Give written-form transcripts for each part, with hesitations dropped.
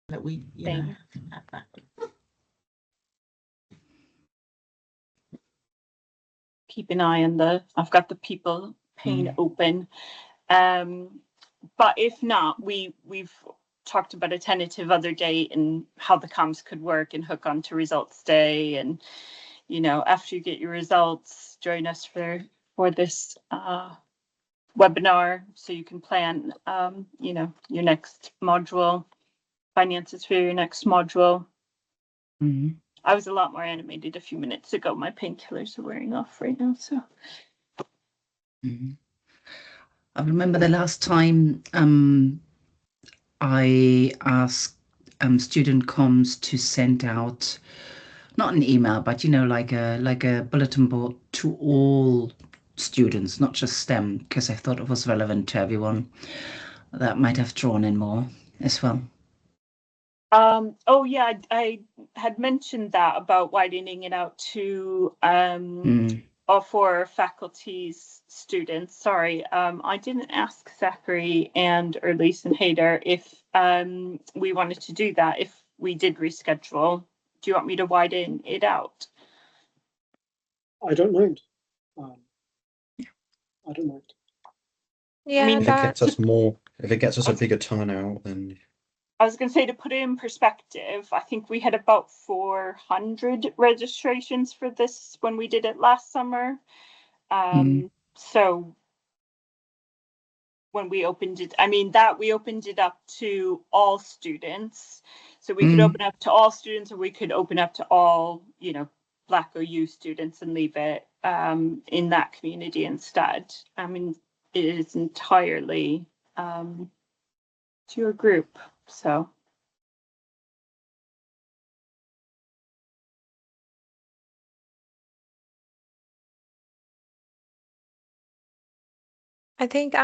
that we, Thing. Keep an eye on I've got the people pane open. But if not, we've talked about a tentative other date and how the comms could work and hook onto results day. And, after you get your results, join us for this webinar so you can plan, your next module, finances for your next module. I was a lot more animated a few minutes ago. My painkillers are wearing off right now, so. I remember the last time I asked student comms to send out, not an email, but like a bulletin board to all students, not just STEM, because I thought it was relevant to everyone. That might have drawn in more as well. Oh yeah, I had mentioned that about widening it out to all 4 faculty's students. Sorry, I didn't ask Zachary and Elise and Haider if we wanted to do that if we did reschedule. Do you want me to widen it out? I don't mind. I don't mind. Yeah, I mean, if it gets us a bigger turnout, then. I was going to say, to put it in perspective, I think we had about 400 registrations for this when we did it last summer. So when we opened it, we opened it up to all students. So we could open up to all students, or we could open up to all, Black OU students and leave it in that community instead. It is entirely to your group. So. I think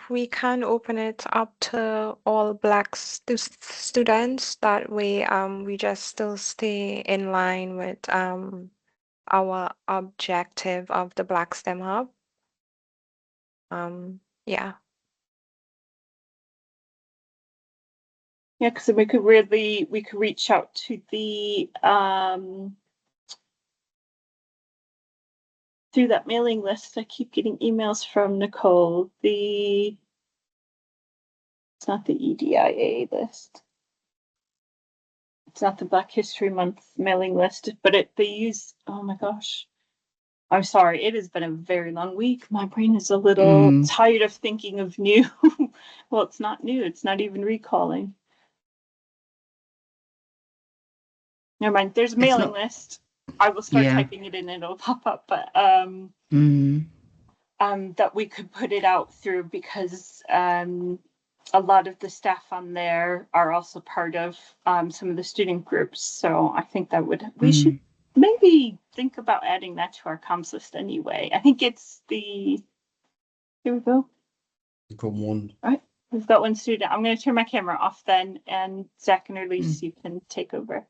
we can open it up to all Black students. That way we just still stay in line with our objective of the Black STEM Hub. Yeah. Yeah, because we could reach out to the through that mailing list. I keep getting emails from Nicole. It's not the EDIA list. It's not the Black History Month mailing list, but they use. Oh my gosh, I'm sorry. It has been a very long week. My brain is a little tired of thinking of new. Well, it's not new. It's not even recalling. Never mind. There's a mailing list. I will start typing it in and it'll pop up. But that we could put it out through, because a lot of the staff on there are also part of some of the student groups. So I think that we should maybe think about adding that to our comms list anyway. I think it's here we go. You've got one. All right. We've got one student. I'm going to turn my camera off then, and Zach and Elise, you can take over.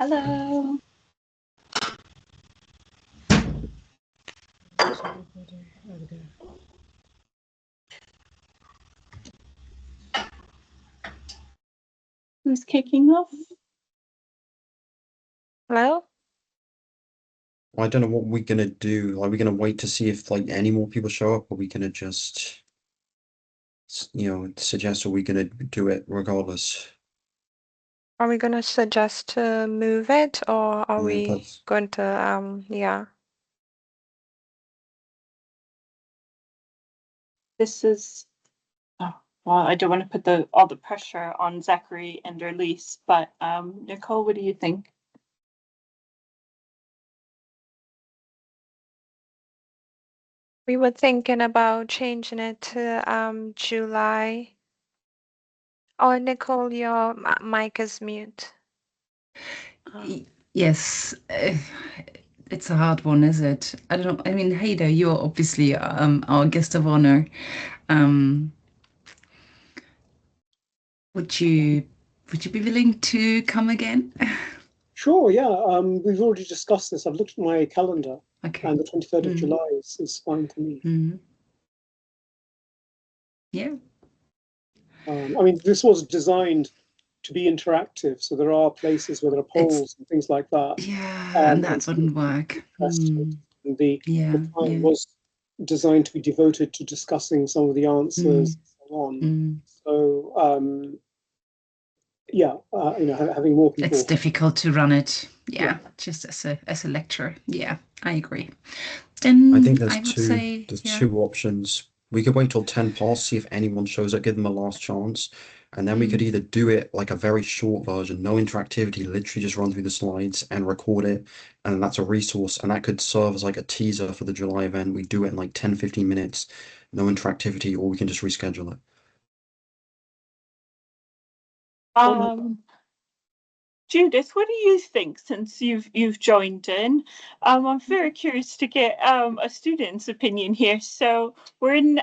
Hello. Who's kicking off? Hello? I don't know what we're gonna do. Are we gonna wait to see if any more people show up, or are we gonna just suggest, or are we gonna do it regardless? Are we gonna suggest to move it, or are we going to yeah? This is well, I don't want to put all the pressure on Zachary and Elise, but Nicole, what do you think? We were thinking about changing it to July. Oh, Nicole, your mic is mute. Yes. it's a hard one, is it? I don't know. I mean, Hader, you're obviously our guest of honor. Um, would you be willing to come again? Sure, yeah. We've already discussed this. I've looked at my calendar, Okay. and the 23rd of Mm. July is fine for me. Yeah. I mean, this was designed to be interactive, so there are places where there are polls and things like that. Yeah, and that so wouldn't work. and the Yeah, time was designed to be devoted to discussing some of the answers and so on. So yeah, having more people. It's difficult to run it. Yeah, just as a lecturer. Yeah, I agree. Then I think I would say, there's yeah. two options. We could wait till 10 past, see if anyone shows up, give them a last chance, and then we could either do it like a very short version, no interactivity, literally just run through the slides and record it, and that's a resource, and that could serve as like a teaser for the July event. We do it in like 10, 15 minutes, no interactivity, or we can just reschedule it. Judith, what do you think since you've joined in? I'm very curious to get a student's opinion here. So we're in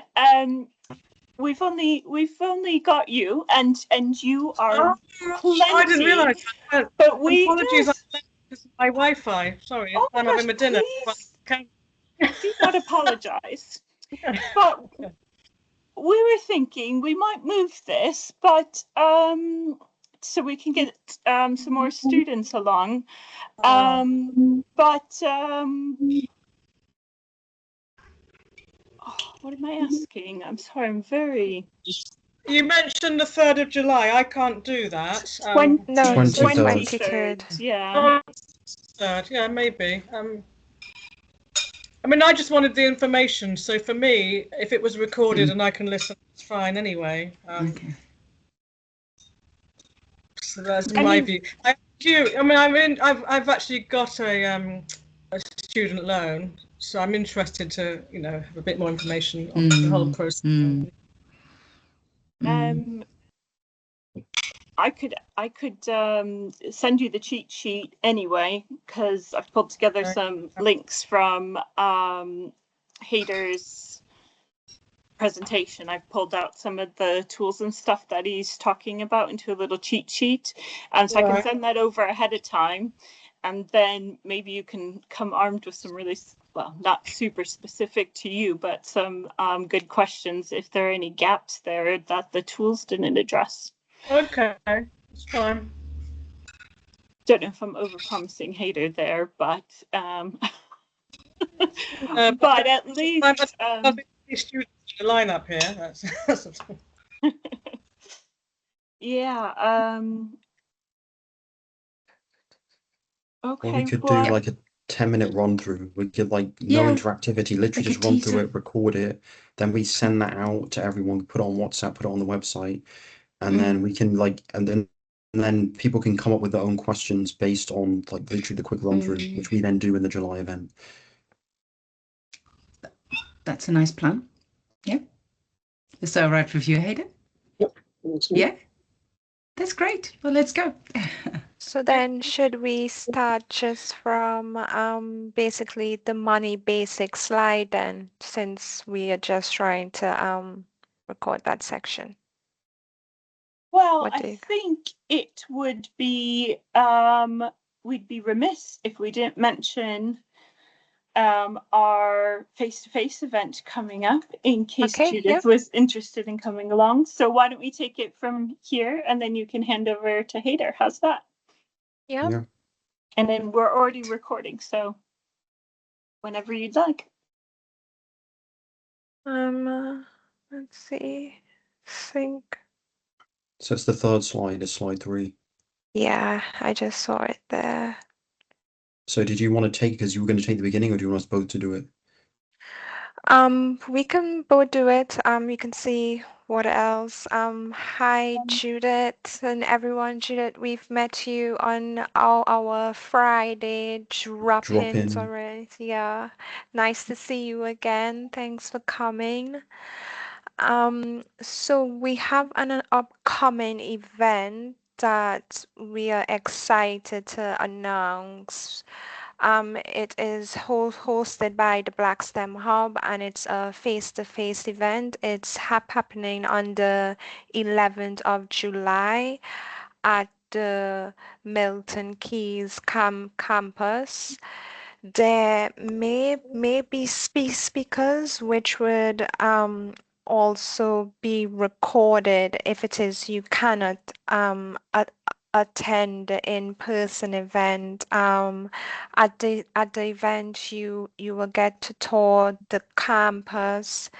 we've only got you and you are plenty. I didn't realise that. But we apologies, just, because of my Wi-Fi. Sorry, oh I'm my having my gosh, dinner. please do not apologise. But we were thinking we might move this, but so we can get some more students along. But what am I asking? I'm sorry, I'm very. You mentioned the 3rd of July. I can't do that. No, it's 23rd. 23rd. Yeah. 3rd, yeah, maybe. I mean, I just wanted the information. So for me, if it was recorded and I can listen, it's fine anyway. Okay. So that's my view. I've actually got a student loan, so I'm interested to have a bit more information on the whole process. I could send you the cheat sheet anyway, because I've pulled together some links from Haider's presentation. I've pulled out some of the tools and stuff that he's talking about into a little cheat sheet, and so I can send that over ahead of time, and then maybe you can come armed with some really, well, not super specific to you, but some good questions if there are any gaps there that the tools didn't address. Okay, that's fine. Don't know if I'm overpromising Haider there, but but at least students in the lineup here. That's yeah. Okay. Or we could do like a 10-minute run through. We could no interactivity, literally like just run through it, record it, then we send that out to everyone, put it on WhatsApp, put it on the website, and then we can and then people can come up with their own questions based on literally the quick run through, which we then do in the July event. That's a nice plan. Yeah. Is that all right with you, Hayden? Yep. Yeah. That's great. Well, let's go. So then should we start just from basically the money basic slide then, since we are just trying to record that section? Well, I think it would be we'd be remiss if we didn't mention our face-to-face event coming up, in case Judith was interested in coming along. So why don't we take it from here, and then you can hand over to Haider. How's that? Yeah. And then we're already recording, so whenever you'd like. Let's see. Sync. So it's the third slide, it's slide 3. Yeah, I just saw it there. So did you want to take, because you were going to take the beginning, or do you want us both to do it? We can both do it. You can see what else. Hi, Judith and everyone. Judith, we've met you on our Friday drop-ins already. Yeah, nice to see you again. Thanks for coming. So we have an upcoming event that we are excited to announce. It is hosted by the Black STEM Hub, and it's a face-to-face event. It's happening on the 11th of July at the Milton Keyes campus. There may be speakers which would also be recorded if it is you cannot attend the in-person event. At the event you will get to tour the campus,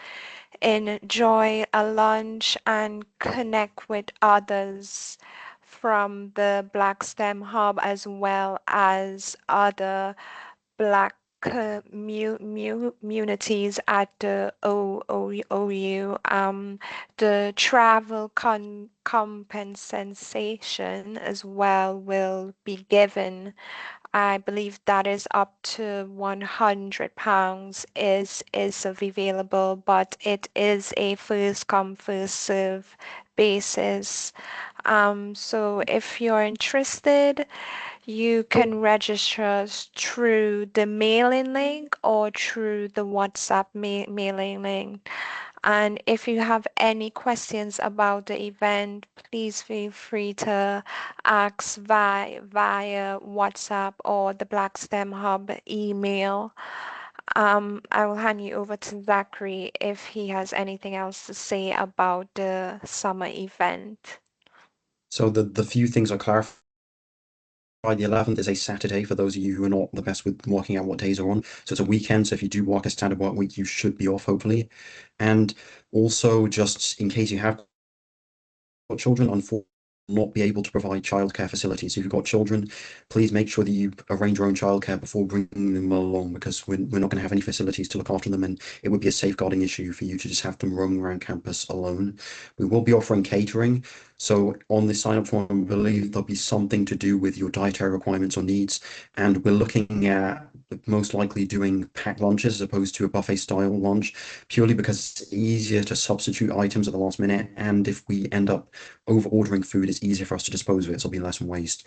enjoy a lunch, and connect with others from the Black STEM Hub as well as other Black communities at the OU. The travel compensation as well will be given. I believe that is up to £100 is available, but it is a first come first serve basis. So if you're interested, you can register through the mailing link or through the WhatsApp mailing link. And if you have any questions about the event, please feel free to ask via WhatsApp or the Black STEM Hub email. I will hand you over to Zachary if he has anything else to say about the summer event. So the few things I clarified, the 11th is a Saturday for those of you who are not the best with working out what days are on. So it's a weekend. So if you do work a standard work week, you should be off, hopefully. And also, just in case you have got children, unfortunately, not be able to provide childcare facilities. So if you've got children, please make sure that you arrange your own childcare before bringing them along, because we're not going to have any facilities to look after them, and it would be a safeguarding issue for you to just have them roaming around campus alone. We will be offering catering. So on this sign-up form, I believe there'll be something to do with your dietary requirements or needs, and we're looking at most likely doing packed lunches as opposed to a buffet style lunch, purely because it's easier to substitute items at the last minute, and if we end up over ordering food, it's easier for us to dispose of it, so there'll be less waste.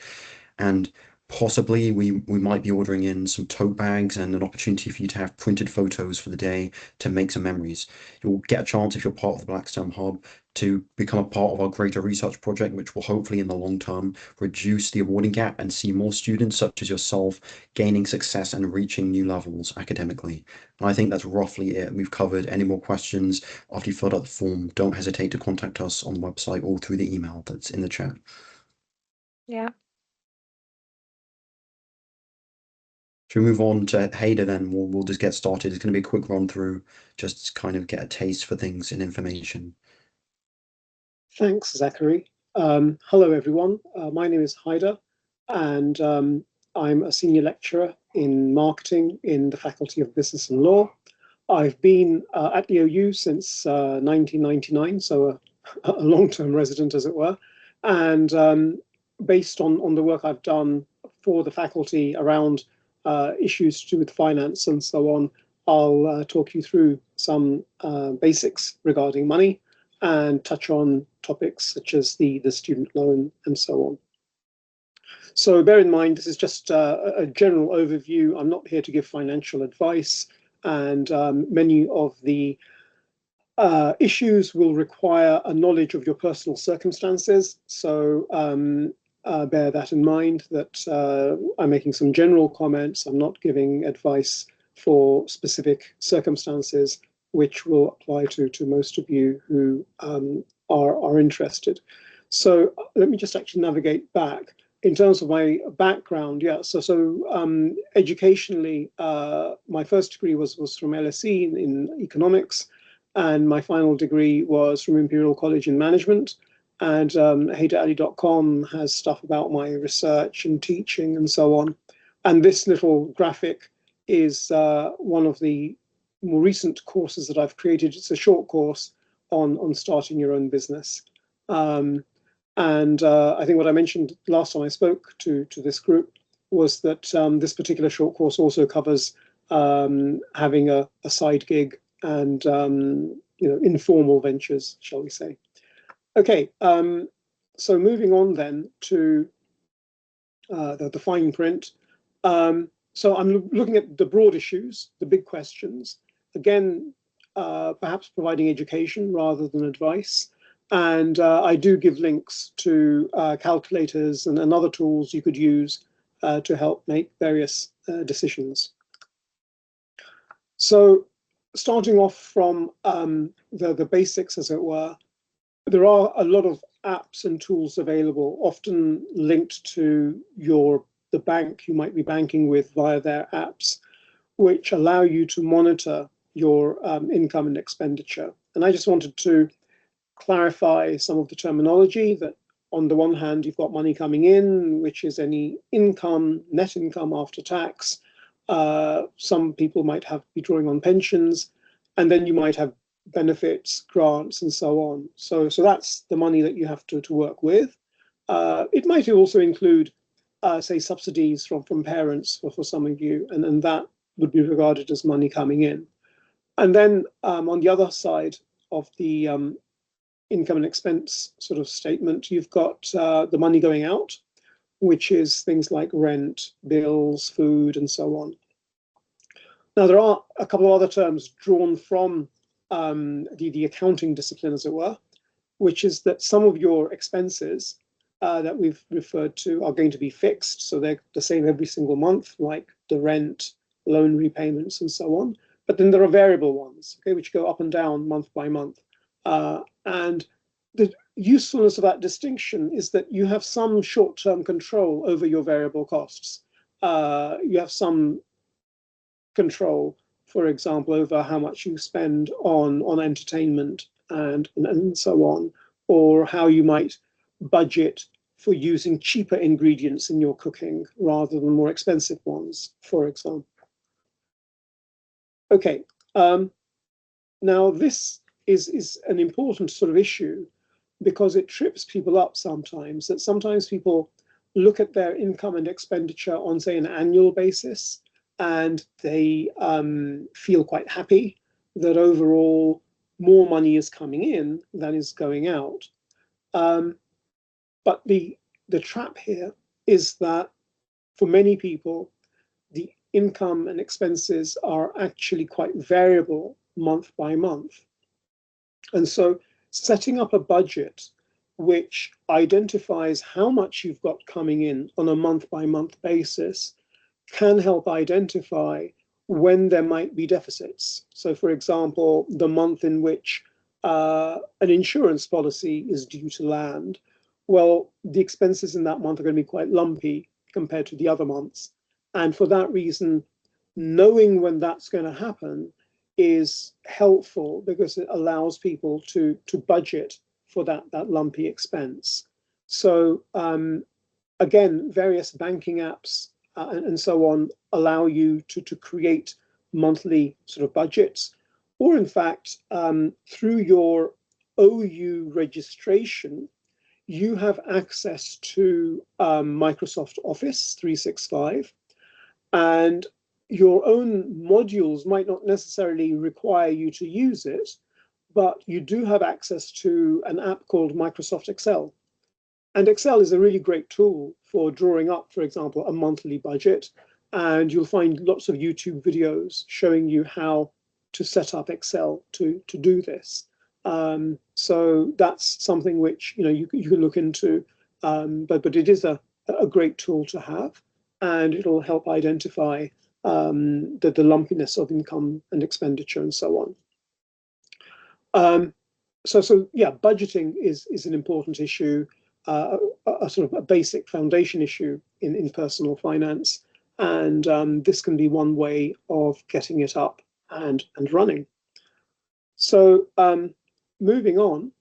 And possibly we might be ordering in some tote bags and an opportunity for you to have printed photos for the day to make some memories. You'll get a chance, if you're part of the Black STEM Hub, to become a part of our greater research project, which will hopefully in the long term reduce the awarding gap and see more students such as yourself gaining success and reaching new levels academically. And I think that's roughly it. We've covered. Any more questions after you filled out the form, don't hesitate to contact us on the website or through the email that's in the chat. Yeah. Should we move on to Haider then? We'll just get started. It's going to be a quick run through, just to kind of get a taste for things and information. Thanks, Zachary. Hello, everyone. My name is Haider, and I'm a senior lecturer in marketing in the Faculty of Business and Law. I've been at the OU since 1999, so a long-term resident, as it were. And based on the work I've done for the faculty around issues to do with finance and so on, I'll talk you through some basics regarding money and touch on topics such as the student loan and so on. So bear in mind, this is just a general overview. I'm not here to give financial advice, and many of the issues will require a knowledge of your personal circumstances. So bear that in mind, that I'm making some general comments. I'm not giving advice for specific circumstances, which will apply to most of you who are interested. So let me just actually navigate back. In terms of my background, yeah, so educationally, my first degree was from LSE in economics, and my final degree was from Imperial College in Management. And HaiderAli.com has stuff about my research and teaching and so on. And this little graphic is one of the more recent courses that I've created. It's a short course on starting your own business. And I think what I mentioned last time I spoke to this group was that this particular short course also covers having a side gig and informal ventures, shall we say. Okay, so moving on then to the fine print. So I'm looking at the broad issues, the big questions. Again, perhaps providing education rather than advice. And I do give links to calculators and other tools you could use to help make various decisions. So starting off from the basics, as it were, there are a lot of apps and tools available, often linked to the bank you might be banking with via their apps, which allow you to monitor your income and expenditure. And I just wanted to clarify some of the terminology that on the one hand, you've got money coming in, which is any income, net income after tax. Some people might be drawing on pensions, and then you might have benefits, grants, and so on. So that's the money that you have to work with. It might also include, say, subsidies from parents for some of you, and that would be regarded as money coming in. And then on the other side of the income and expense sort of statement, you've got the money going out, which is things like rent, bills, food, and so on. Now, there are a couple of other terms drawn from the accounting discipline, as it were, which is that some of your expenses that we've referred to are going to be fixed. So they're the same every single month, like the rent, loan repayments, and so on. But then there are variable ones, okay, which go up and down month by month. And the usefulness of that distinction is that you have some short-term control over your variable costs. You have some control, for example, over how much you spend on entertainment and so on, or how you might budget for using cheaper ingredients in your cooking rather than more expensive ones, for example. Okay, now this is an important sort of issue because it trips people up sometimes, that sometimes people look at their income and expenditure on, say, an annual basis, and they feel quite happy that overall more money is coming in than is going out. But the trap here is that for many people, the income and expenses are actually quite variable month by month. And so setting up a budget which identifies how much you've got coming in on a month by month basis can help identify when there might be deficits. So for example, the month in which an insurance policy is due to land, well, the expenses in that month are going to be quite lumpy compared to the other months. And for that reason, knowing when that's going to happen is helpful because it allows people to budget for that lumpy expense. So again, various banking apps and so on allow you to create monthly sort of budgets, or in fact, through your OU registration, you have access to Microsoft Office 365, and your own modules might not necessarily require you to use it, but you do have access to an app called Microsoft Excel. And Excel is a really great tool for drawing up, for example, a monthly budget. And you'll find lots of YouTube videos showing you how to set up Excel to do this. So that's something which you can look into, but it is a great tool to have, and it'll help identify the lumpiness of income and expenditure and so on. So yeah, budgeting is an important issue, a sort of a basic foundation issue in personal finance, and this can be one way of getting it up and running. So moving on.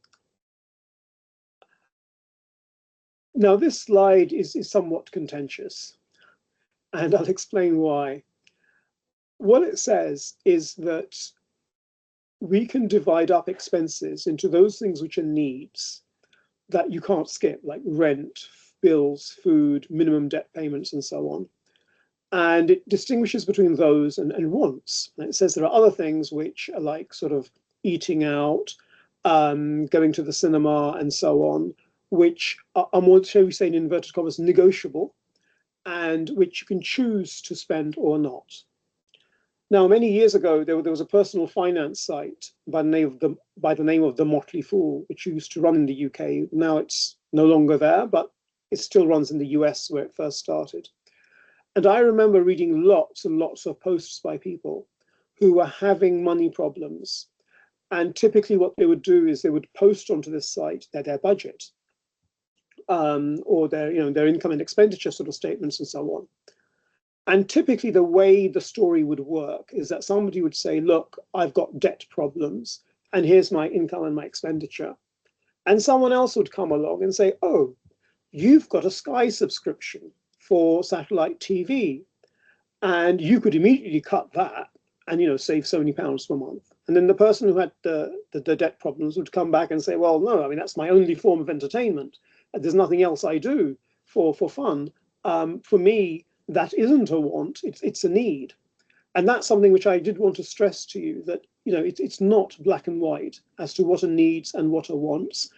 Now this slide is somewhat contentious, and I'll explain why. What it says is that we can divide up expenses into those things which are needs that you can't skip, like rent, bills, food, minimum debt payments, and so on. And it distinguishes between those and wants. And it says there are other things which are like sort of eating out, going to the cinema, and so on, which are more, shall we say, in inverted commas, negotiable. and which you can choose to spend or not. Now, many years ago, there was a personal finance site by the name of The Motley Fool, which used to run in the UK. Now it's no longer there, but it still runs in the US where it first started. And I remember reading lots and lots of posts by people who were having money problems. And typically what they would do is they would post onto this site their budget, or their income and expenditure sort of statements and so on. And typically the way the story would work is that somebody would say, look, I've got debt problems, and here's my income and my expenditure. And someone else would come along and say, oh, you've got a Sky subscription for satellite TV, and you could immediately cut that and save so many pounds per month. And then the person who had the debt problems would come back and say, well, no, I mean, that's my only form of entertainment. There's nothing else I do for fun. For me, that isn't a want, it's a need. And that's something which I did want to stress to you, that it's not black and white as to what are needs and what are wants.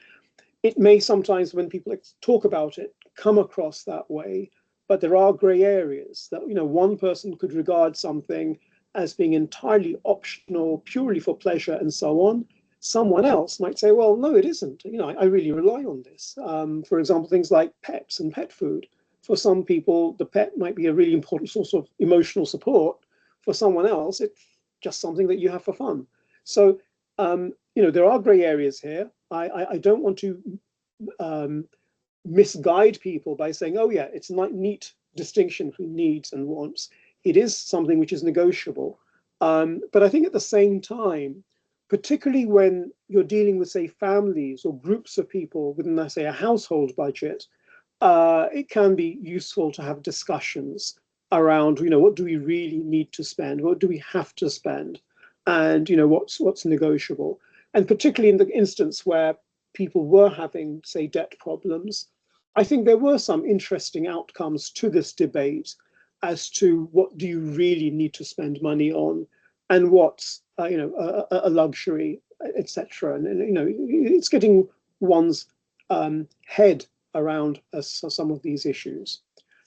It may sometimes, when people talk about it, come across that way, but there are grey areas that one person could regard something as being entirely optional, purely for pleasure and so on. Someone else might say, well, no, it isn't. I really rely on this. For example, things like pets and pet food. For some people, the pet might be a really important source of emotional support. For someone else, it's just something that you have for fun. So, there are grey areas here. I don't want to misguide people by saying, oh yeah, it's a neat distinction between needs and wants. It is something which is negotiable. But I think at the same time, particularly when you're dealing with, say, families or groups of people within, say, a household budget, it can be useful to have discussions around, what do we really need to spend? What do we have to spend? And, what's negotiable? And particularly in the instance where people were having, say, debt problems, I think there were some interesting outcomes to this debate as to what do you really need to spend money on and what's, a luxury, etc. And, it's getting one's head around some of these issues.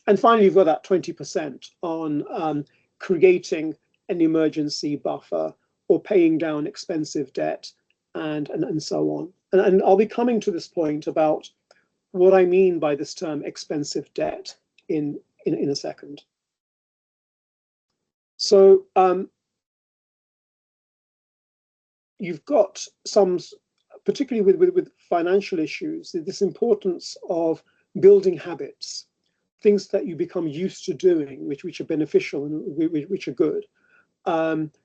And finally, you've got that 20% on creating an emergency buffer or paying down expensive debt and so on. And I'll be coming to this point about what I mean by this term expensive debt in a second. So you've got some, particularly with financial issues, this importance of building habits, things that you become used to doing, which are beneficial and which are good.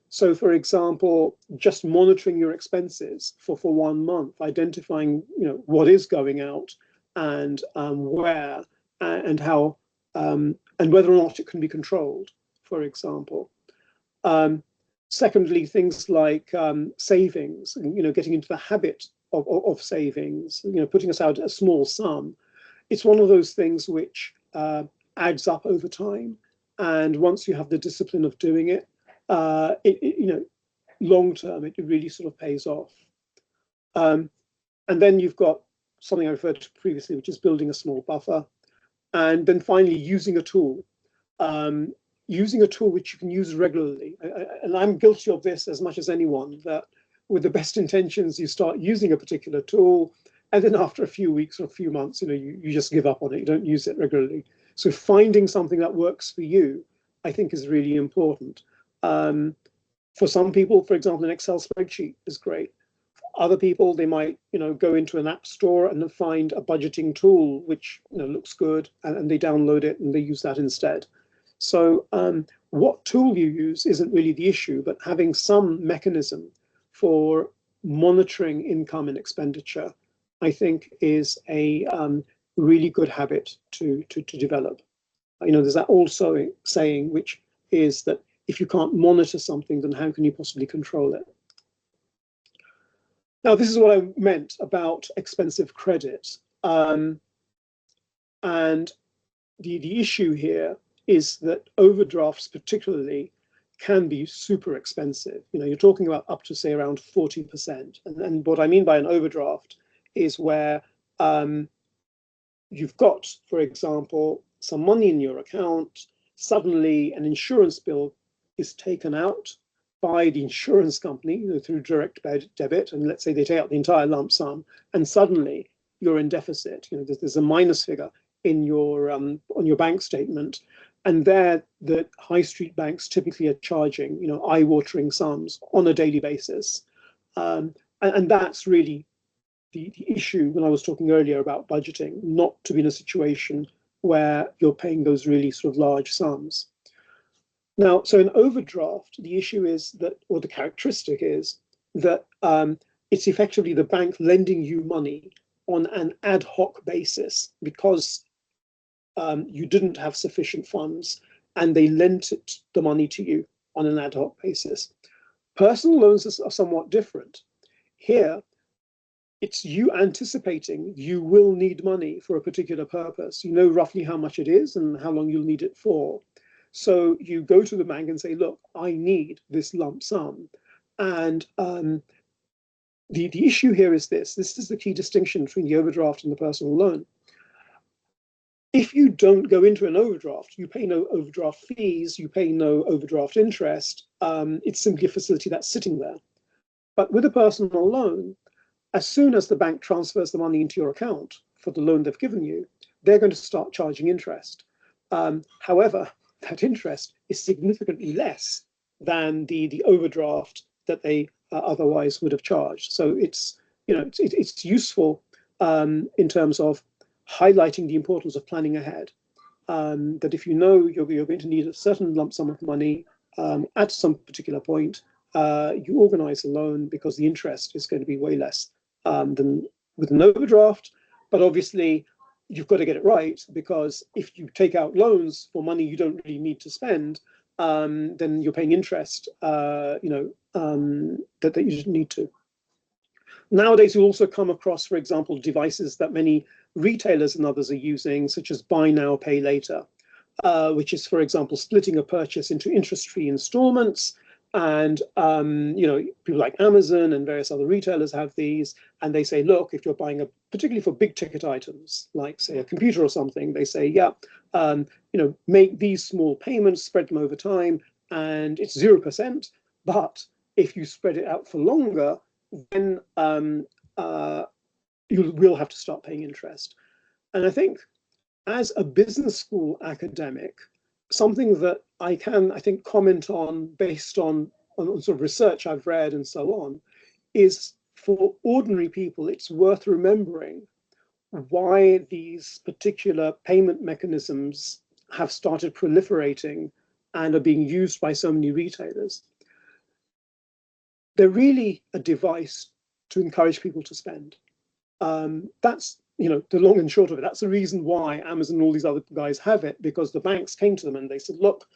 So, for example, just monitoring your expenses for 1 month, identifying what is going out and where and how and whether or not it can be controlled, for example. Secondly, things like savings, getting into the habit of savings, putting aside a small sum. It's one of those things which adds up over time. And once you have the discipline of doing it, long term, it really sort of pays off. And then you've got something I referred to previously, which is building a small buffer. And then finally, using a tool. Using a tool which you can use regularly. And I'm guilty of this as much as anyone, that with the best intentions, you start using a particular tool, and then after a few weeks or a few months, you just give up on it. You don't use it regularly. So finding something that works for you, I think, is really important. For some people, for example, an Excel spreadsheet is great. For other people, they might, go into an app store and then find a budgeting tool which looks good, and they download it and they use that instead. So what tool you use isn't really the issue, but having some mechanism for monitoring income and expenditure, I think, is a really good habit to develop. There's that also saying, which is that if you can't monitor something, then how can you possibly control it? Now, this is what I meant about expensive credit. And the issue here is that overdrafts particularly can be super expensive. You're talking about up to, say, around 40%. And what I mean by an overdraft is where you've got, for example, some money in your account, suddenly an insurance bill is taken out by the insurance company through direct debit, and let's say they take out the entire lump sum, and suddenly you're in deficit. There's a minus figure in your on your bank statement, and there the high street banks typically are charging eye-watering sums on a daily basis, and that's really the issue when I was talking earlier about budgeting, not to be in a situation where you're paying those really sort of large sums. Now, so in overdraft, the issue is that, or the characteristic is that it's effectively the bank lending you money on an ad hoc basis because you didn't have sufficient funds, and they lent the money to you on an ad hoc basis. Personal loans are somewhat different. Here, it's you anticipating you will need money for a particular purpose. You know roughly how much it is and how long you'll need it for. So you go to the bank and say, look, I need this lump sum. And the issue here is this is the key distinction between the overdraft and the personal loan. If you don't go into an overdraft, you pay no overdraft fees, you pay no overdraft interest. It's simply a facility that's sitting there. But with a personal loan, as soon as the bank transfers the money into your account for the loan they've given you, they're going to start charging interest. However, that interest is significantly less than the overdraft that they otherwise would have charged. So it's useful in terms of highlighting the importance of planning ahead. That if you know you're going to need a certain lump sum of money at some particular point, you organize a loan because the interest is going to be way less than with an overdraft. But obviously, you've got to get it right, because if you take out loans for money you don't really need to spend, then you're paying interest, that you didn't need to. Nowadays, you also come across, for example, devices that many retailers and others are using, such as buy now, pay later, which is, for example, splitting a purchase into interest-free installments. And people like Amazon and various other retailers have these, and they say, look, if you're buying particularly for big ticket items, like say a computer or something, they say, yeah, make these small payments, spread them over time, and it's 0%. But if you spread it out for longer, then you will have to start paying interest. And I think as a business school academic, something that I think, comment on based on sort of research I've read and so on, is for ordinary people, it's worth remembering why these particular payment mechanisms have started proliferating and are being used by so many retailers. They're really a device to encourage people to spend. That's the long and short of it. That's the reason why Amazon and all these other guys have it, because the banks came to them and they said, look,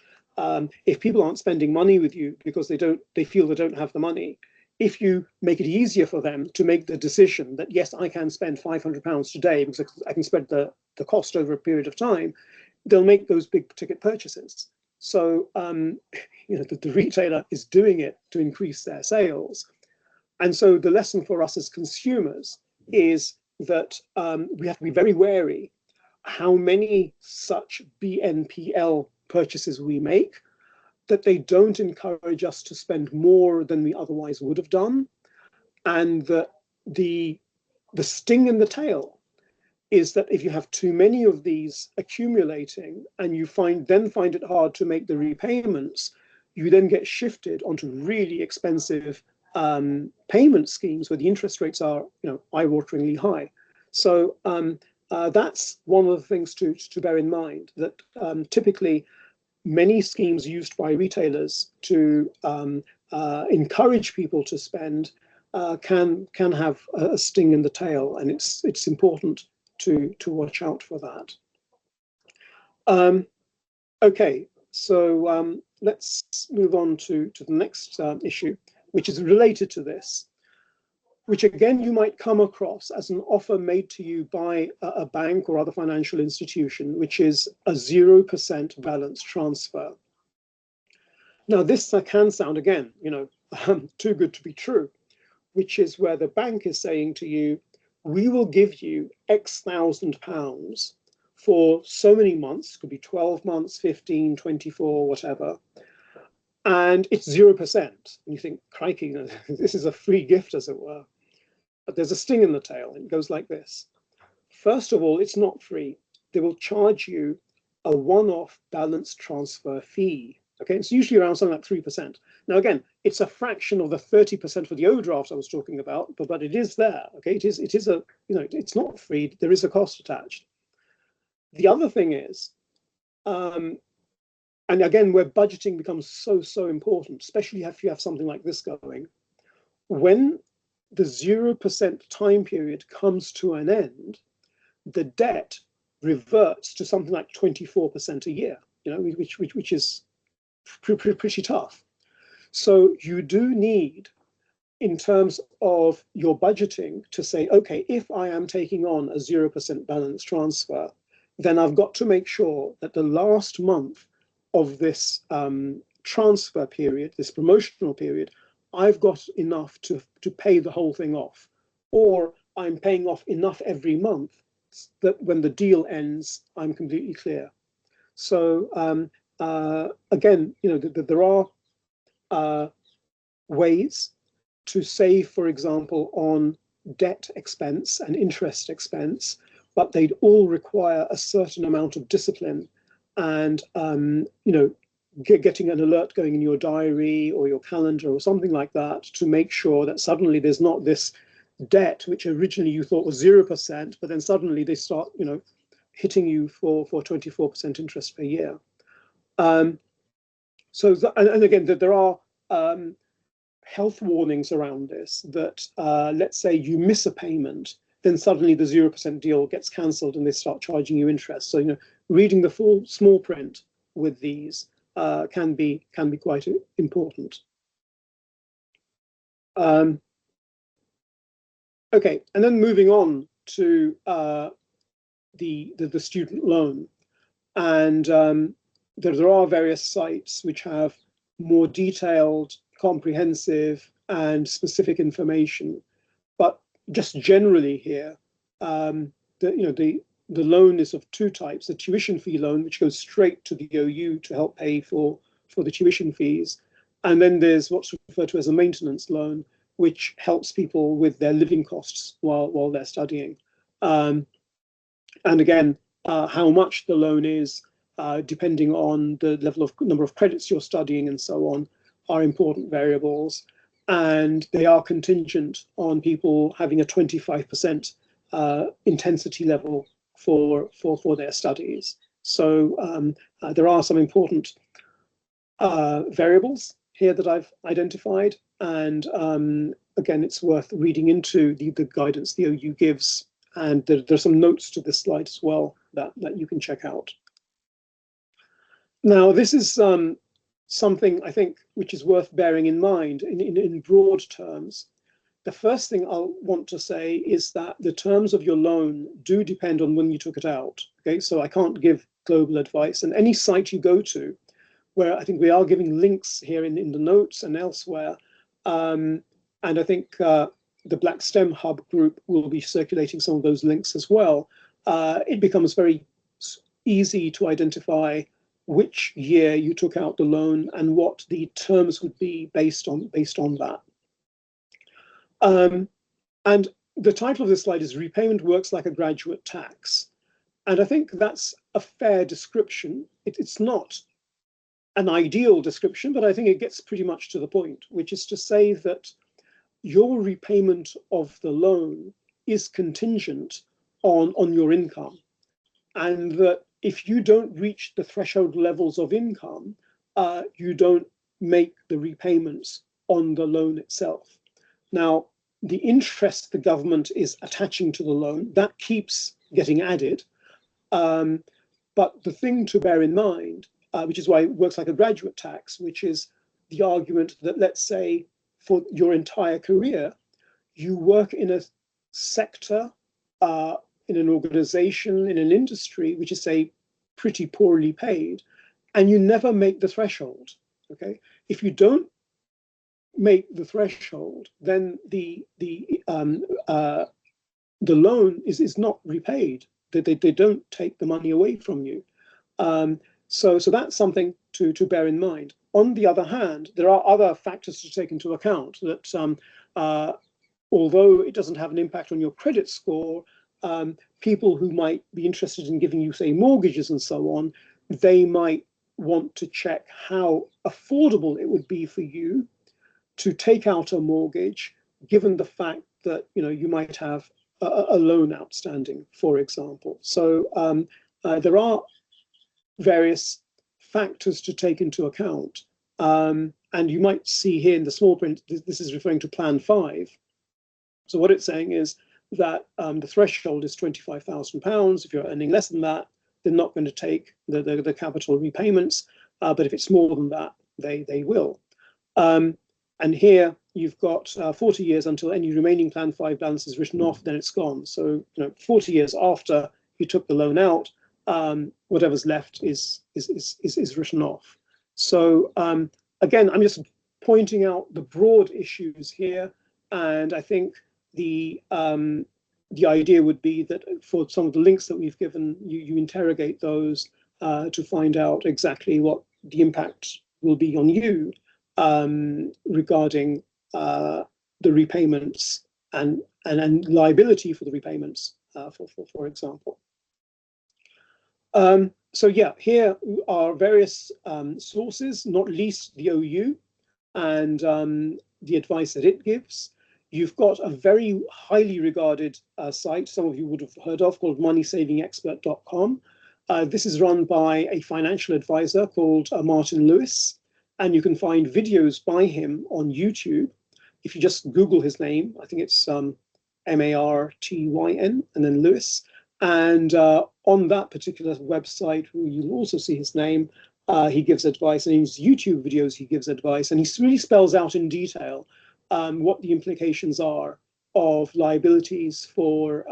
if people aren't spending money with you because they feel they don't have the money, if you make it easier for them to make the decision that, yes, I can spend £500 today because I can spread the cost over a period of time, they'll make those big ticket purchases. So, the retailer is doing it to increase their sales. And so the lesson for us as consumers is that we have to be very wary how many such BNPL purchases we make, that they don't encourage us to spend more than we otherwise would have done, and that the sting in the tail is that if you have too many of these accumulating and you find it hard to make the repayments, you then get shifted onto really expensive payment schemes where the interest rates are, eye-wateringly high. So that's one of the things to bear in mind, that typically many schemes used by retailers to encourage people to spend can have a sting in the tail, and it's important to watch out for that. Okay, so let's move on to the next issue, which is related to this, which again you might come across as an offer made to you by a bank or other financial institution, which is a 0% balance transfer. Now this can sound, again, too good to be true, which is where the bank is saying to you, we will give you X thousand pounds for so many months, could be 12 months, 15, 24, whatever, and it's 0%. And you think, crikey, this is a free gift, as it were. But there's a sting in the tail. It goes like this. First of all, it's not free. They will charge you a one-off balance transfer fee. Okay, it's usually around something like 3%. Now, again, it's a fraction of the 30% for the overdraft I was talking about, but it is there. Okay, it is a, it's not free. There is a cost attached. The other thing is, and again, where budgeting becomes so important, especially if you have something like this going, when the 0% time period comes to an end, the debt reverts to something like 24% a year, which is pretty tough. So you do need, in terms of your budgeting, to say, okay, if I am taking on a 0% balance transfer, then I've got to make sure that the last month of this transfer period, this promotional period, I've got enough to pay the whole thing off, or I'm paying off enough every month that when the deal ends, I'm completely clear. So again, there are ways to save, for example, on debt expense and interest expense, but they'd all require a certain amount of discipline and getting an alert going in your diary or your calendar or something like that to make sure that suddenly there's not this debt which originally you thought was 0%, but then suddenly they start hitting you for 24% interest per year. So and again, that there are health warnings around this, that let's say you miss a payment, then suddenly the 0% deal gets cancelled and they start charging you interest. So reading the full small print with these can be quite important. Okay, and then moving on to the student loan, and there are various sites which have more detailed, comprehensive, and specific information. But just generally here, the loan is of two types: the tuition fee loan, which goes straight to the OU to help pay for the tuition fees, and then there's what's referred to as a maintenance loan, which helps people with their living costs while they're studying. And again, how much the loan is, depending on the level of number of credits you're studying and so on, are important variables. And they are contingent on people having a 25% intensity level for their studies. So there are some important variables here that I've identified. And again, it's worth reading into the guidance the OU gives. And there's some notes to this slide as well that you can check out. Now, this is something I think which is worth bearing in mind in broad terms. The first thing I'll want to say is that the terms of your loan do depend on when you took it out. Okay, so I can't give global advice. And any site you go to, where I think we are giving links here in the notes and elsewhere, and I think the Black STEM Hub group will be circulating some of those links as well. It becomes very easy to identify which year you took out the loan and what the terms would be based on that. And the title of this slide is "Repayment Works Like a Graduate Tax." And I think that's a fair description. It's not an ideal description, but I think it gets pretty much to the point, which is to say that your repayment of the loan is contingent on your income, and that if you don't reach the threshold levels of income, you don't make the repayments on the loan itself. Now, the interest the government is attaching to the loan, that keeps getting added. But the thing to bear in mind, which is why it works like a graduate tax, which is the argument that, let's say, for your entire career, you work in a sector, in an organization, in an industry, which is, say, pretty poorly paid, and you never make the threshold. Okay, if you don't make the threshold, then the loan is not repaid. they don't take the money away from you. So that's something to bear in mind. On the other hand, there are other factors to take into account that although it doesn't have an impact on your credit score, people who might be interested in giving you, say, mortgages and so on, they might want to check how affordable it would be for you to take out a mortgage, given the fact that you might have a loan outstanding, for example. So there are various factors to take into account. And you might see here in the small print, this is referring to Plan 5. So what it's saying is that the threshold is £25,000. If you're earning less than that, they're not going to take the capital repayments. But if it's more than that, they will. And here you've got 40 years until any remaining Plan 5 balance is written off, then it's gone. So 40 years after you took the loan out, whatever's left is written off. So again, I'm just pointing out the broad issues here, and I think the idea would be that for some of the links that we've given, you interrogate those to find out exactly what the impact will be on you regarding the repayments and liability for the repayments, for example. So yeah, here are various sources, not least the OU and the advice that it gives. You've got a very highly regarded site, some of you would have heard of, called moneysavingexpert.com. This is run by a financial advisor called Martin Lewis, and you can find videos by him on YouTube. If you just Google his name, I think it's Martyn and then Lewis. And on that particular website, you'll also see his name. He gives advice, and in his YouTube videos, he gives advice, and he really spells out in detail what the implications are of liabilities for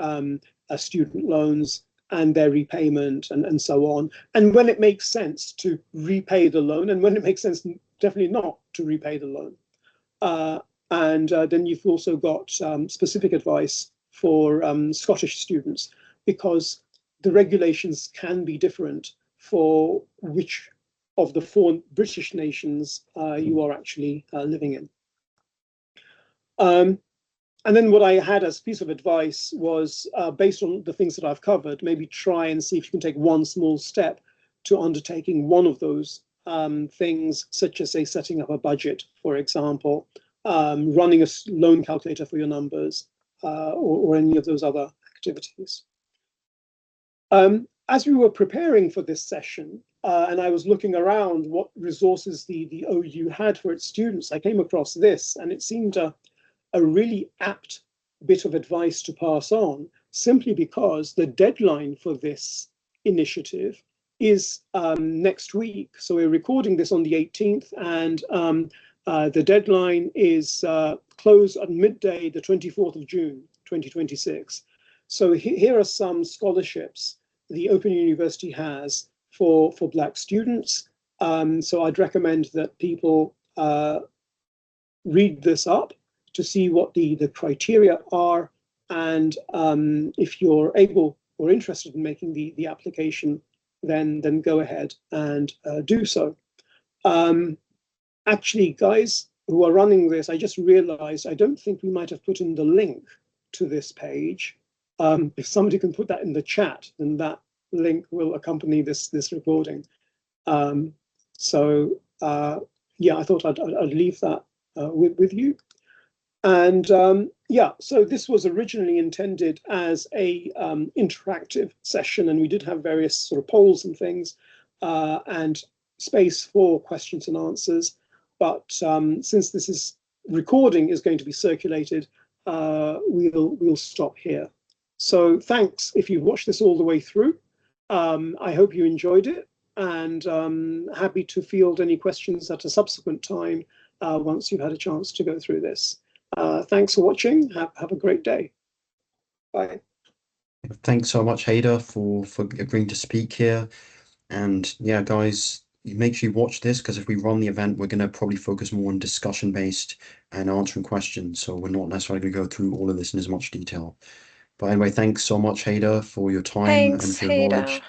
student loans and their repayment and so on, and when it makes sense to repay the loan and when it makes sense definitely not to repay the loan. And then you've also got specific advice for Scottish students, because the regulations can be different for which of the 4 British nations you are actually living in. And then what I had as a piece of advice was, based on the things that I've covered, maybe try and see if you can take one small step to undertaking one of those things, such as, say, setting up a budget, for example, running a loan calculator for your numbers, or any of those other activities. As we were preparing for this session, and I was looking around what resources the OU had for its students, I came across this, and it seemed a really apt bit of advice to pass on, simply because the deadline for this initiative is next week. So we're recording this on the 18th, and the deadline is closed at midday, the 24th of June, 2026. So here are some scholarships the Open University has for Black students. So I'd recommend that people read this up to see what the criteria are, and if you're able or interested in making the application, then go ahead and do so. Actually, guys who are running this, I just realized I don't think we might have put in the link to this page. If somebody can put that in the chat, then that link will accompany this recording. So yeah, I thought I'd leave that with you. And yeah, so this was originally intended as a interactive session, and we did have various sort of polls and things, and space for questions and answers. But since this recording is going to be circulated, we'll stop here. So thanks if you've watched this all the way through. I hope you enjoyed it, and happy to field any questions at a subsequent time once you've had a chance to go through this. Thanks for watching. Have a great day. Bye. Thanks so much, Haider, for agreeing to speak here. And yeah, guys, make sure you watch this, because if we run the event, we're going to probably focus more on discussion based and answering questions. So we're not necessarily going to go through all of this in as much detail. But anyway, thanks so much, Haider, for your time and Thanks, for your knowledge Haider.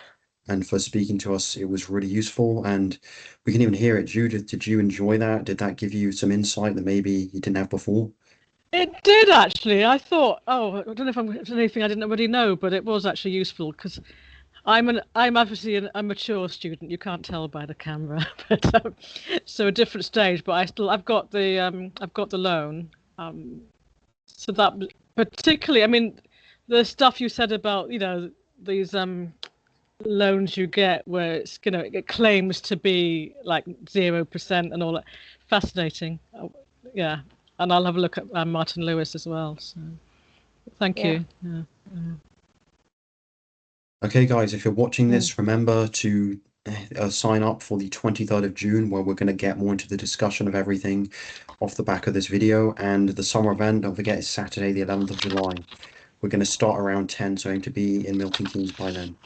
and for speaking to us. It was really useful, and we can even hear it. Judith, did you enjoy that? Did that give you some insight that maybe you didn't have before? It did actually. I thought, oh, I don't know if it's anything I didn't already know, but it was actually useful because I'm obviously a mature student. You can't tell by the camera, but so a different stage. But I've got the loan. So that particularly, I mean, the stuff you said about these loans you get where it's it claims to be like 0% and all that, fascinating. Yeah, and I'll have a look at Martin Lewis as well. So thank you. Yeah. Okay, guys, if you're watching this, remember to sign up for the 23rd of June, where we're going to get more into the discussion of everything off the back of this video. And the summer event, don't forget, is Saturday, the 11th of July. We're going to start around 10, so aim to be in Milton Keynes by then.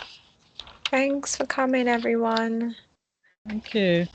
Thanks for coming, everyone. Thank you.